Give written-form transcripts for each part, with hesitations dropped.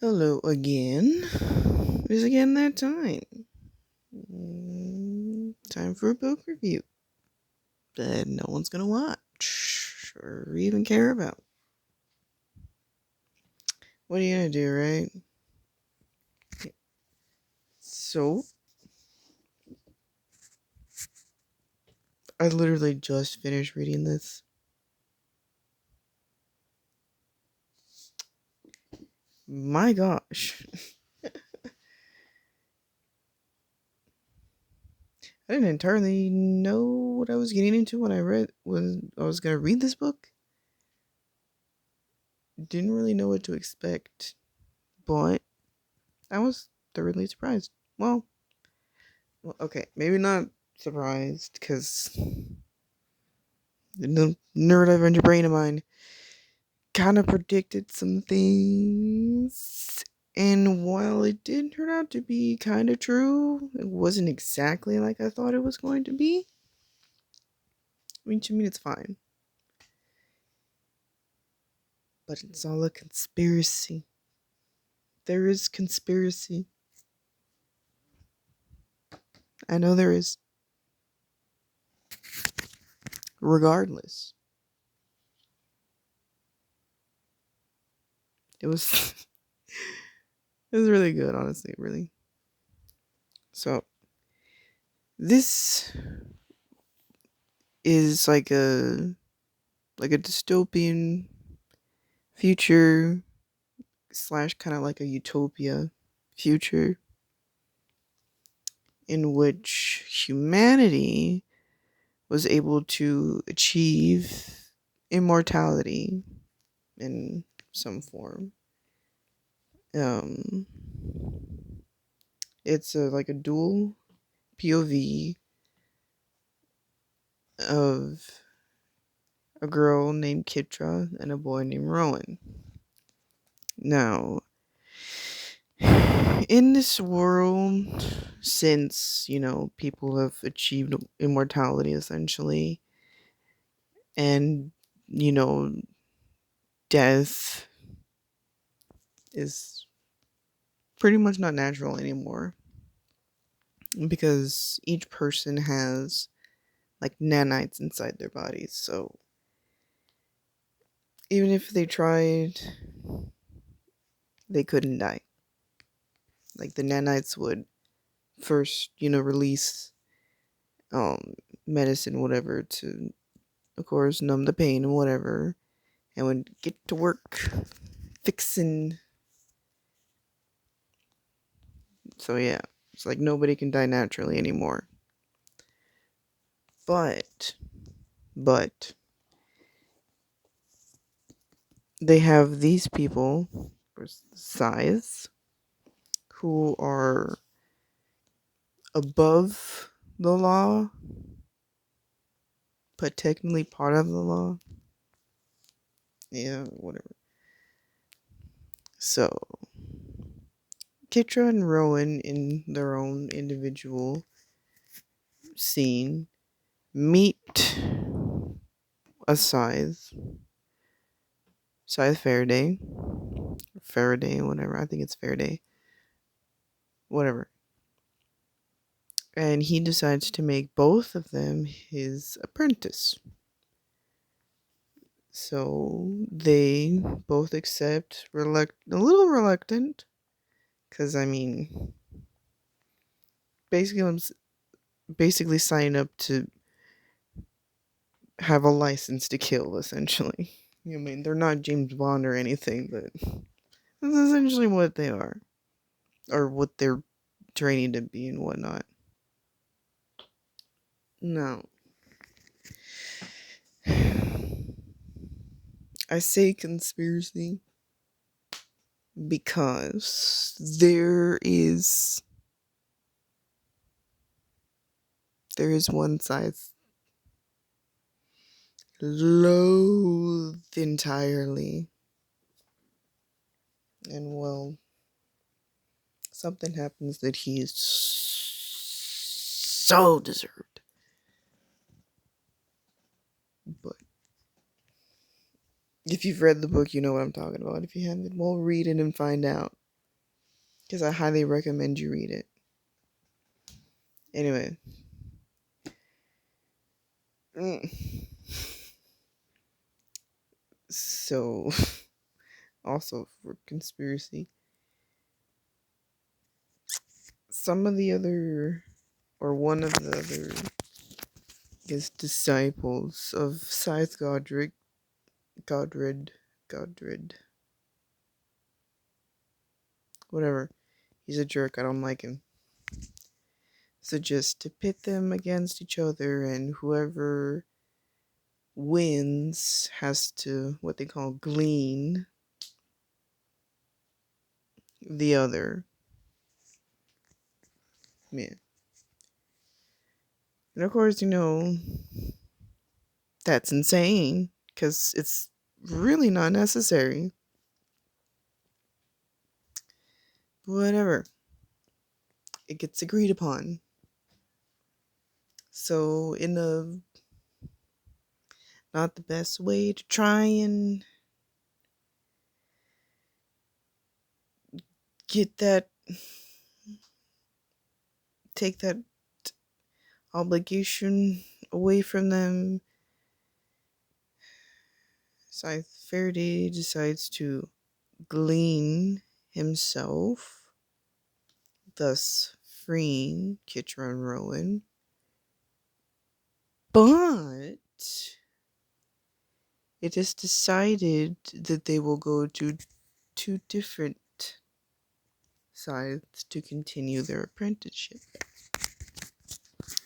Hello again. It's again that time. Time for a book review that no one's gonna watch or even care about. What are you gonna do, right? So, I literally just finished reading this. My gosh. I didn't entirely know what I was getting into when I was gonna read this book. Didn't really know what to expect, but I was thoroughly surprised. Well, okay, maybe not surprised, because the nerd Avenger brain of mine kind of predicted some things. And while it did turn out to be kind of true, it wasn't exactly like I thought it was going to be. To me, it's fine. But it's all a conspiracy. There is conspiracy. I know there is. Regardless, it was it was really good, honestly, really. So this is like a dystopian future slash kind of like a utopia future in which humanity was able to achieve immortality in some form. Um, it's like a dual POV of a girl named Kitra and a boy named Rowan. Now, in this world, since, people have achieved immortality essentially, and, you know, death is pretty much not natural anymore because each person has like nanites inside their bodies. So even if they tried, they couldn't die. Like the nanites would first, release um medicine, whatever, to of course numb the pain and whatever, and would get to work fixing. So yeah, it's like nobody can die naturally anymore. But they have these people, Scythes, who are above the law, but technically part of the law. Yeah, whatever. So, Kitra and Rowan, in their own individual scene, meet a Scythe Faraday, whatever. I think it's Faraday, whatever. And he decides to make both of them his apprentice. So they both accept, a little reluctant, because basically, I'm basically signing up to have a license to kill, essentially. They're not James Bond or anything, but that's essentially what they are, or what they're training to be and whatnot. Now, I say conspiracy because there is one side loathed entirely, and well, something happens that he is so deserved. But if you've read the book, you know what I'm talking about. If you haven't, well, read it and find out. because I highly recommend you read it. Anyway. So, also for conspiracy, some of the other, or one of the other, I guess, disciples of Scythe Godred, whatever. He's a jerk. I don't like him. So just to pit them against each other, and whoever wins has to, what they call, glean the other. Yeah. And of course, that's insane, because it's really not necessary. Whatever. It gets agreed upon. So, in a not the best way to try and get that, take that obligation away from them, Scythe Faraday decides to glean himself, thus freeing Kitra and Rowan. But it is decided that they will go to two different sides to continue their apprenticeship.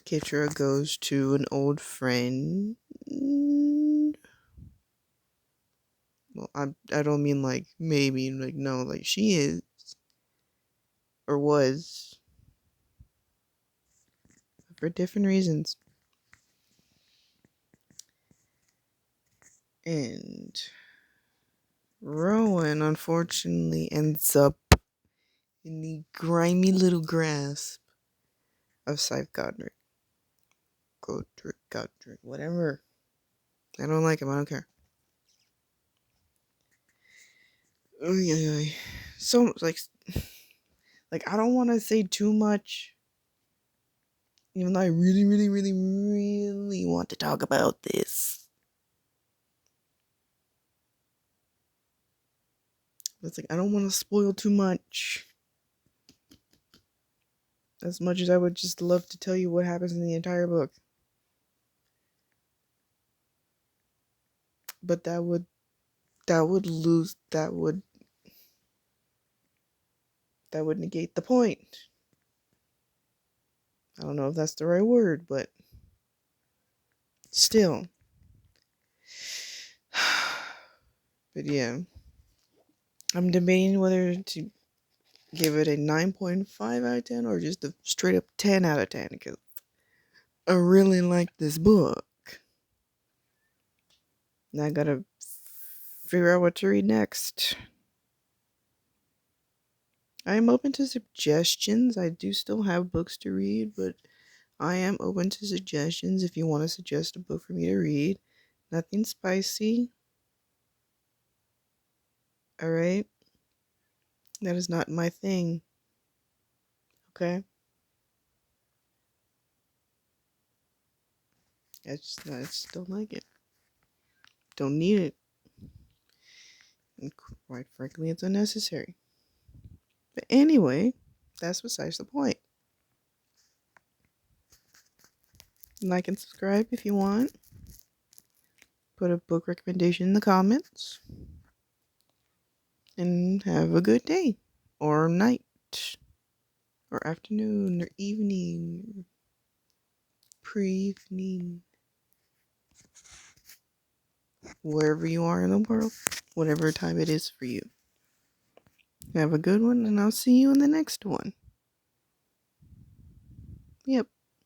Kitra goes to an old friend. Well, I don't mean like maybe, like no, like she is or was for different reasons. And Rowan unfortunately ends up in the grimy little grasp of Scythe Godric, whatever. I don't like him. I don't care. So like I don't want to say too much, even though I really, really, really, really want to talk about this. It's like I don't want to spoil too much. As much as I would just love to tell you what happens in the entire book. But that would negate the point. I don't know if that's the right word, but still. But yeah. I'm debating whether to give it a 9.5 out of 10 or just a straight up 10 out of 10, because I really like this book. Now I gotta figure out what to read next. I am open to suggestions. I do still have books to read, but I am open to suggestions if you want to suggest a book for me to read. Nothing spicy. Alright? That is not my thing. Okay? I just don't like it. Don't need it. And quite frankly, it's unnecessary. But anyway, that's besides the point. Like and subscribe if you want. Put a book recommendation in the comments. And have a good day. Or night. Or afternoon. Or evening. Pre-evening. Wherever you are in the world. Whatever time it is for you. Have a good one, and I'll see you in the next one. Yep.